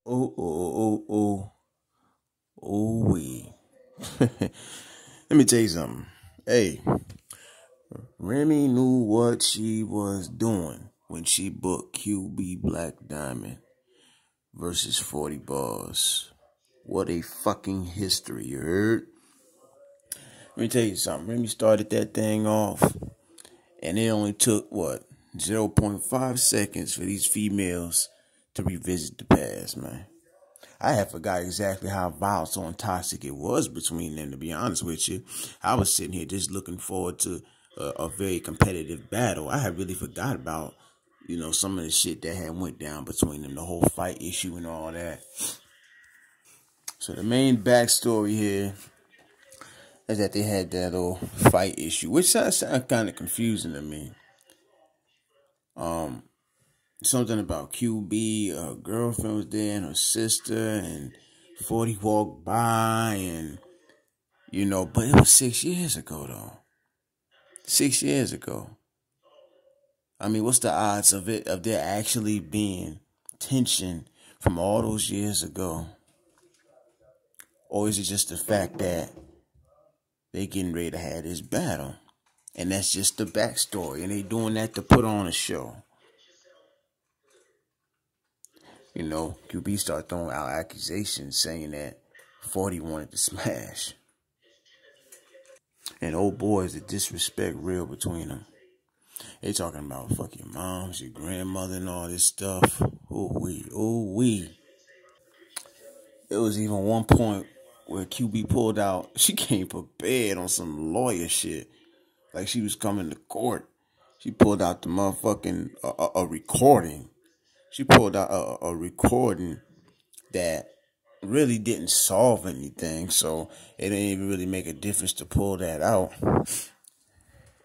Oh, oh, oh, oh, oh, wee. Let me tell you something. Hey, Remy knew what she was doing when she booked QB Black Diamond versus 40 Bars. What a fucking history, you heard? Let me tell you something. Remy started that thing off, and it only took, zero point 0.5 seconds for these females to revisit the past, man. I had forgot exactly how volatile and toxic it was between them, to be honest with you. I was sitting here just looking forward to a very competitive battle. I had really forgot about, some of the shit that had went down between them, the whole fight issue and all that. So the main backstory here is that they had that little fight issue, which sounds kind of confusing to me. Something about QB, her girlfriend was there and her sister, and 40 walked by, and but it was 6 years ago, though. 6 years ago. I mean, what's the odds of there actually being tension from all those years ago? Or is it just the fact that they getting ready to have this battle? And that's just the backstory. And they doing that to put on a show. QB started throwing out accusations saying that 40 wanted to smash. And old boys, the disrespect real between them. They talking about fuck your moms, your grandmother, and all this stuff. Ooh-wee. There was even one point where QB pulled out. She came prepared on some lawyer shit. Like she was coming to court. She pulled out the motherfucking a recording. She pulled out a recording that really didn't solve anything. So it didn't even really make a difference to pull that out.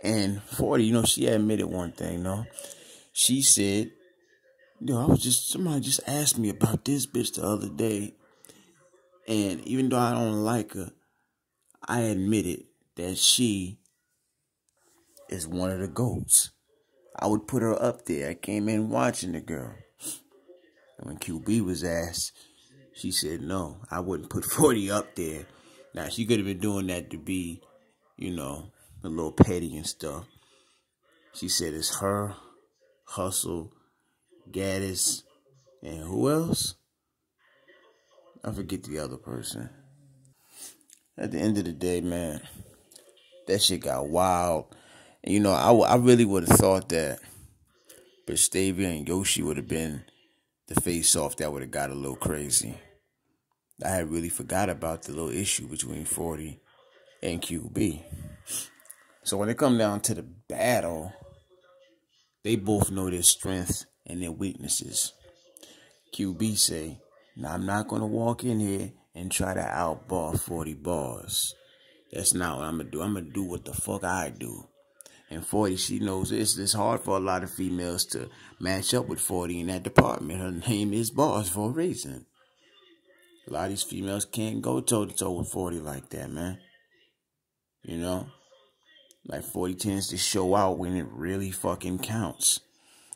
And 40, she admitted one thing, though. She said, somebody just asked me about this bitch the other day. And even though I don't like her, I admitted that she is one of the GOATs. I would put her up there. I came in watching the girl. And when QB was asked, she said, no, I wouldn't put 40 up there. Now, she could have been doing that to be, a little petty and stuff. She said it's her, Hustle, Gaddis, and who else? I forget the other person. At the end of the day, man, that shit got wild. And, I really would have thought that Vestavia and Yoshi would have been the face-off that would have got a little crazy. I had really forgot about the little issue between 40 and QB. So when it come down to the battle, they both know their strengths and their weaknesses. QB say, now I'm not going to walk in here and try to outbar 40 bars. That's not what I'm going to do. I'm going to do what the fuck I do. And 40, she knows it's hard for a lot of females to match up with 40 in that department. Her name is Bars for a reason. A lot of these females can't go toe-to-toe with 40 like that, man. Like 40 tends to show out when it really fucking counts.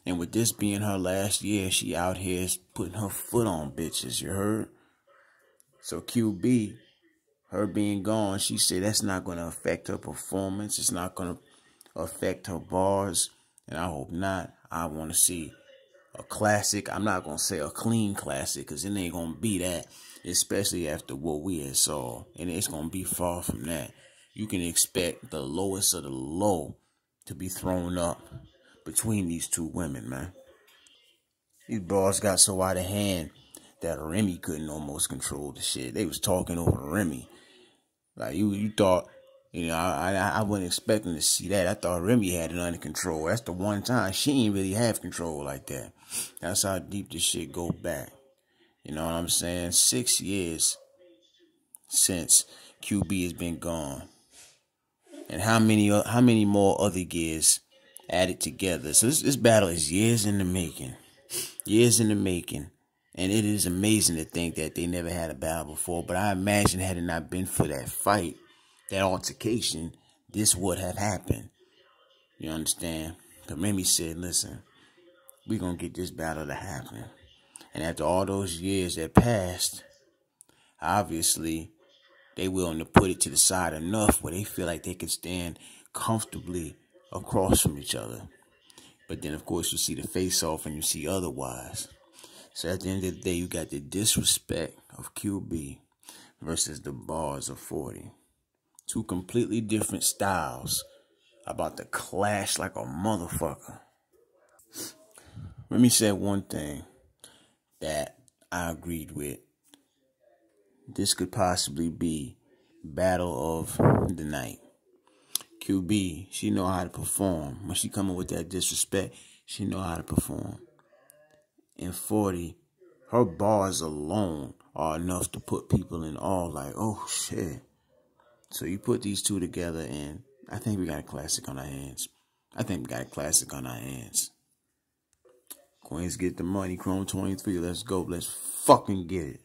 And with this being her last year, she out here putting her foot on bitches, you heard? So QB, her being gone, she said that's not going to affect her performance. It's not going to affect her bars. And I hope not. I want to see a classic. I'm not going to say a clean classic because it ain't going to be that. Especially after what we had saw. And it's going to be far from that. You can expect the lowest of the low to be thrown up between these two women, man. These bras got so out of hand that Remy couldn't almost control the shit. They was talking over Remy. Like, you thought, I wasn't expecting to see that. I thought Remy had it under control. That's the one time she didn't really have control like that. That's how deep this shit go back. You know what I'm saying? 6 years since QB has been gone. And how many more other years added together? So this battle is years in the making. Years in the making. And it is amazing to think that they never had a battle before. But I imagine had it not been for that fight, that altercation, this would have happened. You understand? But Remy said, listen, we're going to get this battle to happen. And after all those years that passed, obviously, they willing to put it to the side enough where they feel like they can stand comfortably across from each other. But then, of course, you see the face-off and you see otherwise. So at the end of the day, you got the disrespect of QB versus the bars of 40. Two completely different styles about to clash like a motherfucker. Let me say one thing that I agreed with. This could possibly be battle of the night. QB, she know how to perform. When she coming with that disrespect, she know how to perform. And 40, her bars alone are enough to put people in awe like, oh shit. So you put these two together and I think we got a classic on our hands. Queens get the money, Chrome 23, let's go. Let's fucking get it.